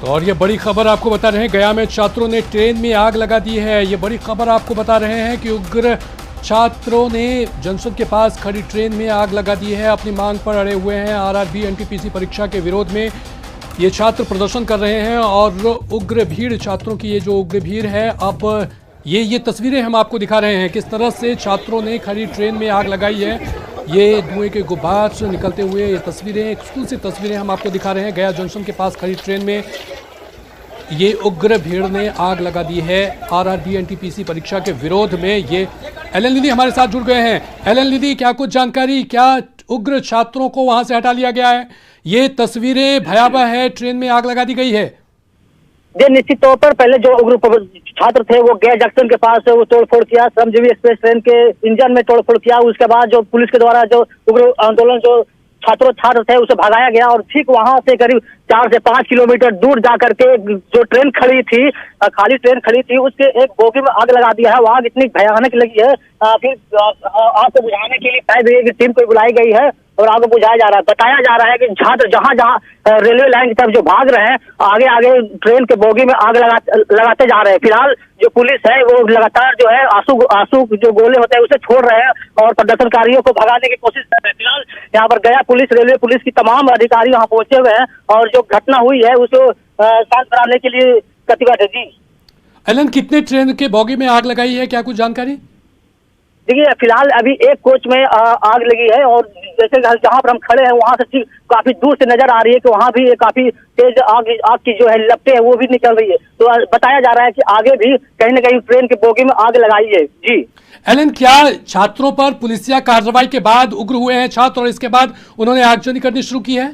तो और ये बड़ी खबर आपको बता रहे हैं, गया में छात्रों ने ट्रेन में आग लगा दी है। ये बड़ी खबर आपको बता रहे हैं कि उग्र छात्रों ने जंक्शन के पास खड़ी ट्रेन में आग लगा दी है। अपनी मांग पर अड़े हुए हैं। आरआरबी एनटीपीसी परीक्षा के विरोध में ये छात्र प्रदर्शन कर रहे हैं और उग्र भीड़, छात्रों की ये जो उग्र भीड़ है, अब ये तस्वीरें हम आपको दिखा रहे हैं किस तरह से छात्रों ने खड़ी ट्रेन में आग लगाई है। ये धुएं के गुब्बार से निकलते हुए ये तस्वीरें, एक्सक्लूसिव तस्वीरें हम आपको दिखा रहे हैं। गया जंक्शन के पास खड़ी ट्रेन में ये उग्र भीड़ ने आग लगा दी है आरआरबी एनटीपीसी परीक्षा के विरोध में। ये एलन लीदी हमारे साथ जुड़ गए हैं। एलन लीदी, क्या कुछ जानकारी, क्या उग्र छात्रों को वहां से हटा लिया गया है? ये तस्वीरें भयावह है, ट्रेन में आग लगा दी गई है। जी, निश्चित तौर पर पहले जो उग्र छात्र थे वो गया जंक्शन के पास वो तोड़फोड़ किया, श्रमजीवी एक्सप्रेस ट्रेन के इंजन में तोड़फोड़ किया। उसके बाद जो पुलिस के द्वारा जो उग्र आंदोलन जो छात्र थे उसे भगाया गया और ठीक वहां से करीब 4 से 5 किलोमीटर दूर जाकर के जो ट्रेन खड़ी थी, खाली ट्रेन खड़ी थी, उसके एक बोगी में आग लगा दिया है। वो आग इतनी भयानक लगी है, फिर आग को बुझाने के लिए फायर ब्रिगेड की टीम को बुलाई गई है और आग बुझाया जा रहा है। बताया जा रहा है कि छात्र जहां जहां रेलवे लाइन की तरफ जो भाग रहे हैं, आगे आगे ट्रेन के बोगी में आग लगाते जा रहे हैं। फिलहाल जो पुलिस है वो लगातार जो है आंसू जो गोले होते हैं उसे छोड़ रहे हैं और प्रदर्शनकारियों को भगाने की कोशिश कर रहे हैं। फिलहाल यहाँ पर गया पुलिस, रेलवे पुलिस की तमाम अधिकारी यहाँ पहुंचे हुए हैं और जो घटना हुई है उसको शांत कराने के लिए प्रतिबद्ध है। जी एलन, कितने ट्रेन के बोगी में आग लगाई है, क्या कुछ जानकारी? देखिए, फिलहाल अभी एक कोच में आग लगी है और जैसे जहां पर हम खड़े हैं वहां से काफी दूर से नजर आ रही है कि वहां भी काफी तेज आग की जो है लपटें है वो भी निकल रही है। तो बताया जा रहा है कि आगे भी कहीं न कहीं ट्रेन के बोगी में आग लगाई है। जी एलन, क्या छात्रों पर पुलिसिया कार्रवाई के बाद उग्र हुए हैं छात्र और इसके बाद उन्होंने आगजनी करनी शुरू की है?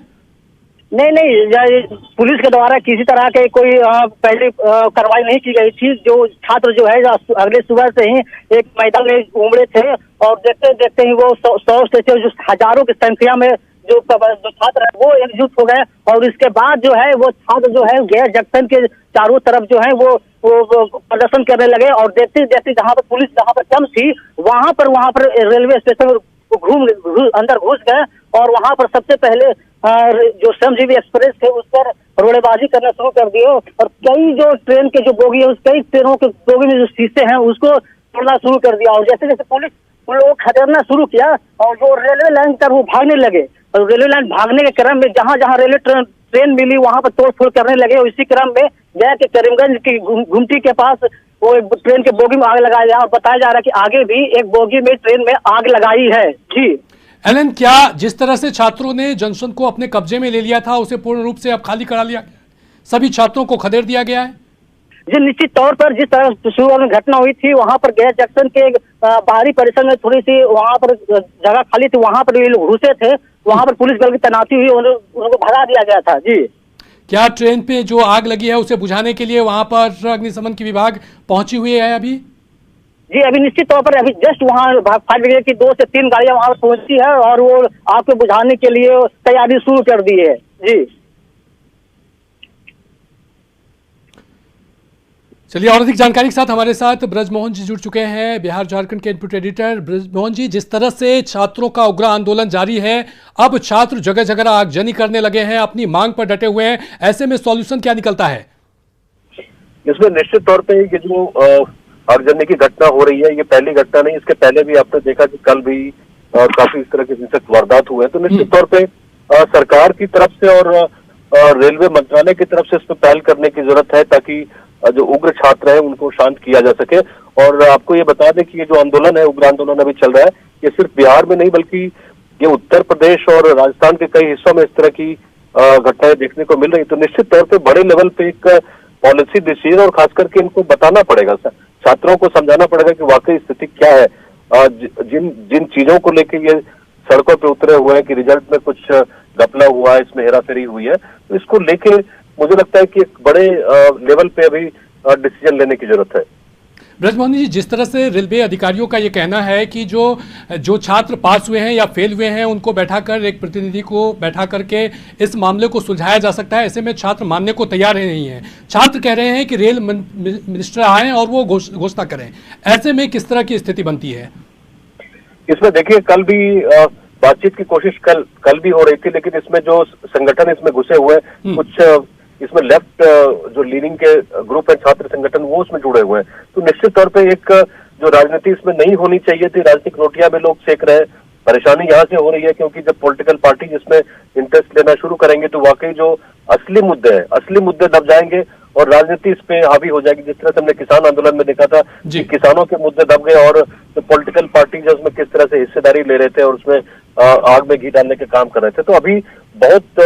नहीं, पुलिस के द्वारा किसी तरह के कोई पहले कार्रवाई नहीं की गई थी। जो छात्र जो है अगले सुबह से ही एक मैदान में उमड़े थे और देखते देखते ही वो 100 से जो हजारों की संख्या में जो छात्र है वो एकजुट हो गए और इसके बाद जो है वो छात्र जो है गया जंक्शन के चारों तरफ जो है वो प्रदर्शन करने लगे और देखते देखते जहाँ पर पुलिस जहाँ पर कम थी वहां पर रेलवे स्टेशन अंदर घुस गए और वहां पर सबसे पहले जो श्रमजीवी एक्सप्रेस थे उस पर रोड़ेबाजी करना शुरू कर दिए और कई जो ट्रेन के जो बोगी है उस कई ट्रेनों के बोगी में जो शीशे हैं उसको तोड़ना शुरू कर दिया और जैसे जैसे पुलिस उन लोगों को खदेड़ना शुरू किया और जो रेलवे लाइन पर वो भागने लगे और रेलवे लाइन भागने के क्रम में जहां जहां रेलवे ट्रेन मिली वहां पर तोड़फोड़ करने लगे और इसी क्रम में गया के करीमगंज की गुमटी के पास वो ट्रेन के बोगी में आग लगाया गया और बताया जा रहा है कि आगे भी एक बोगी में ट्रेन में आग लगाई है। जी एलन, क्या जिस तरह से छात्रों ने जंक्शन को अपने कब्जे में ले लिया था उसे पूर्ण रूप से अब खाली करा लिया, सभी छात्रों को खदेड़ दिया गया है? जी, निश्चित तौर पर जिस तरह शुरू में घटना हुई थी वहां पर गया जंक्शन के बाहरी परिसर में थोड़ी सी वहां पर जगह खाली थी, वहां पर ये लोग घुसे थे, वहां पर पुलिस बल की तैनाती हुई, उनको भगा दिया गया था। जी, क्या ट्रेन पे जो आग लगी है उसे बुझाने के लिए वहां पर अग्निशमन की विभाग पहुंची हुई है अभी? जी, अभी निश्चित तौर पर अभी जस्ट वहाँ फायर ब्रिगेड की 2 से 3 गाड़ियां वहां पर पहुंची है और वो आग को बुझाने के लिए तैयारी शुरू कर दी है। जी चलिए, और अधिक जानकारी के साथ हमारे साथ ब्रजमोहन जी जुड़ चुके हैं, बिहार झारखंड के इनपुट एडिटर। ब्रजमोहन जी, जिस तरह से छात्रों का उग्र आंदोलन जारी है, अब छात्र जगह जगह आगजनी करने लगे हैं, अपनी मांग पर डटे हुए हैं, ऐसे में सॉल्यूशन क्या निकलता है? इसमें निश्चित तौर पर ये जो आगजनी की घटना हो रही है ये पहली घटना नहीं, इसके पहले भी आपने देखा कि कल भी काफी इस तरह के हिंसक वारदात हुए हैं। तो निश्चित तौर पे सरकार की तरफ से और रेलवे मंत्रालय की तरफ से इस पर पहल करने की जरूरत है ताकि जो उग्र छात्र हैं उनको शांत किया जा सके। और आपको ये बता दें कि ये जो आंदोलन है, उग्र आंदोलन अभी चल रहा है, ये सिर्फ बिहार में नहीं बल्कि ये उत्तर प्रदेश और राजस्थान के कई हिस्सों में इस तरह की घटनाएं देखने को मिल रही। तो निश्चित तौर पर बड़े लेवल पे एक पॉलिसी डिसीजन और खास करके इनको बताना पड़ेगा, छात्रों को समझाना पड़ेगा कि वाकई स्थिति क्या है। जिन चीजों को लेकर ये सड़कों पे उतरे हुए हैं कि रिजल्ट में कुछ घपला हुआ है, इसमें हेराफेरी हुई है, तो इसको लेके मुझे लगता है कि एक बड़े लेवल पे अभी डिसीजन लेने की जरूरत है। ब्रजमोहन जी, जिस तरह से रेलवे अधिकारियों का ये कहना है कि जो छात्र पास हुए हैं या फेल हुए हैं उनको बैठाकर, एक प्रतिनिधि को बैठा करके इस मामले को सुलझाया जा सकता है, ऐसे में छात्र मानने को तैयार नहीं है। छात्र कह रहे हैं कि रेल मिनिस्टर आए और वो घोषणा करें, ऐसे में किस तरह की स्थिति बनती है? इसमें देखिए, कल भी बातचीत की कोशिश कल भी हो रही थी, लेकिन इसमें जो संगठन इसमें घुसे हुए कुछ इसमें लेफ्ट जो लीनिंग के ग्रुप है छात्र संगठन वो उसमें जुड़े हुए हैं। तो निश्चित तौर पे एक जो राजनीति इसमें नहीं होनी चाहिए थी, राजनीतिक रोटियां में लोग सेक रहे हैं। परेशानी यहाँ से हो रही है क्योंकि जब पॉलिटिकल पार्टी जिसमें इंटरेस्ट लेना शुरू करेंगे तो वाकई जो असली मुद्दे दब जाएंगे और राजनीति इस पे हावी हो जाएगी। जिस तरह से हमने किसान आंदोलन में देखा था कि किसानों के मुद्दे दब गए और जो पॉलिटिकल पार्टी जो उसमें किस तरह से हिस्सेदारी ले रहे थे और उसमें आग में घी डालने के काम कर रहे थे। तो अभी बहुत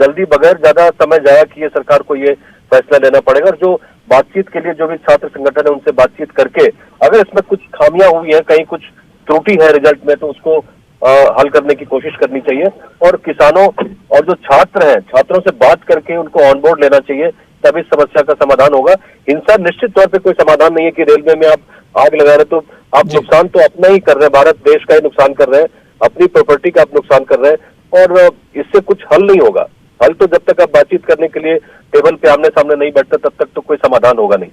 जल्दी बगैर ज्यादा समय जाया किए सरकार को ये फैसला लेना पड़ेगा और जो बातचीत के लिए जो भी छात्र संगठन है उनसे बातचीत करके अगर इसमें कुछ खामियां हुई है, कहीं कुछ त्रुटि है रिजल्ट में, तो उसको हल करने की कोशिश करनी चाहिए और किसानों और जो छात्र हैं छात्रों से बात करके उनको ऑनबोर्ड लेना चाहिए, तभी समस्या का समाधान होगा। हिंसा निश्चित तौर पे कोई समाधान नहीं है कि रेलवे में आप आग लगा रहे तो आप नुकसान तो अपना ही कर रहे हैं, भारत देश का ही नुकसान कर रहे हैं, अपनी प्रॉपर्टी का आप नुकसान कर रहे हैं और इससे कुछ हल नहीं होगा। हल तो जब तक आप बातचीत करने के लिए टेबल पे आमने सामने नहीं बैठते तब तक तो कोई समाधान होगा नहीं।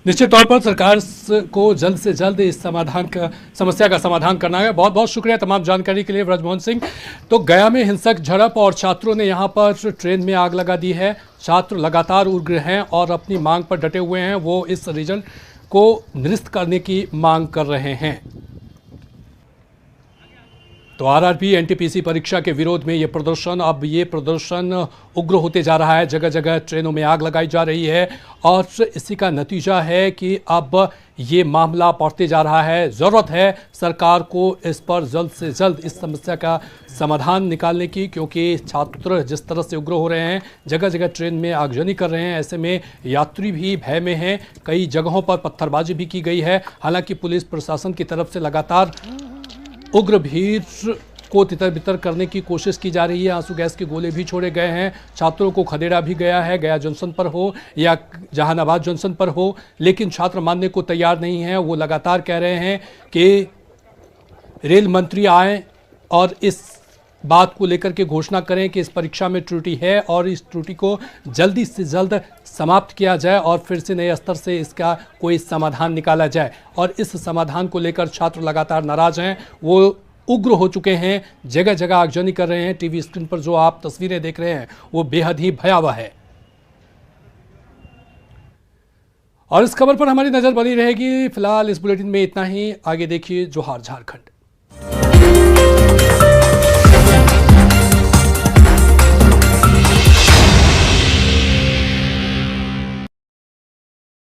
निश्चित तौर पर सरकार को जल्द से जल्द इस समस्या का समाधान करना है। बहुत बहुत शुक्रिया तमाम जानकारी के लिए ब्रजमोहन सिंह। तो गया में हिंसक झड़प और छात्रों ने यहां पर ट्रेन में आग लगा दी है। छात्र लगातार उग्र हैं और अपनी मांग पर डटे हुए हैं। वो इस रिजल्ट को निरस्त करने की मांग कर रहे हैं। तो आरआरबी एनटीपीसी परीक्षा के विरोध में ये प्रदर्शन उग्र होते जा रहा है। जगह जगह ट्रेनों में आग लगाई जा रही है और इसी का नतीजा है कि अब ये मामला बढ़ते जा रहा है। ज़रूरत है सरकार को इस पर जल्द से जल्द इस समस्या का समाधान निकालने की, क्योंकि छात्र जिस तरह से उग्र हो रहे हैं, जगह जगह ट्रेन में आगजनी कर रहे हैं, ऐसे में यात्री भी भय में हैं। कई जगहों पर पत्थरबाजी भी की गई है। हालांकि पुलिस प्रशासन की तरफ से लगातार उग्र भीड़ को तितर बितर करने की कोशिश की जा रही है। आंसू गैस के गोले भी छोड़े गए हैं। छात्रों को खदेड़ा भी गया है, गया जंक्शन पर हो या जहानाबाद जंक्शन पर हो, लेकिन छात्र मानने को तैयार नहीं है। वो लगातार कह रहे हैं कि रेल मंत्री आए और इस बात को लेकर के घोषणा करें कि इस परीक्षा में त्रुटि है और इस त्रुटि को जल्दी से जल्द समाप्त किया जाए और फिर से नए स्तर से इसका कोई समाधान निकाला जाए। और इस समाधान को लेकर छात्र लगातार नाराज हैं, वो उग्र हो चुके हैं, जगह जगह आगजनी कर रहे हैं। टीवी स्क्रीन पर जो आप तस्वीरें देख रहे हैं वो बेहद ही भयावह है। और इस खबर पर हमारी नजर बनी रहेगी। फिलहाल इस बुलेटिन में इतना ही। आगे देखिए जोहार झारखंड।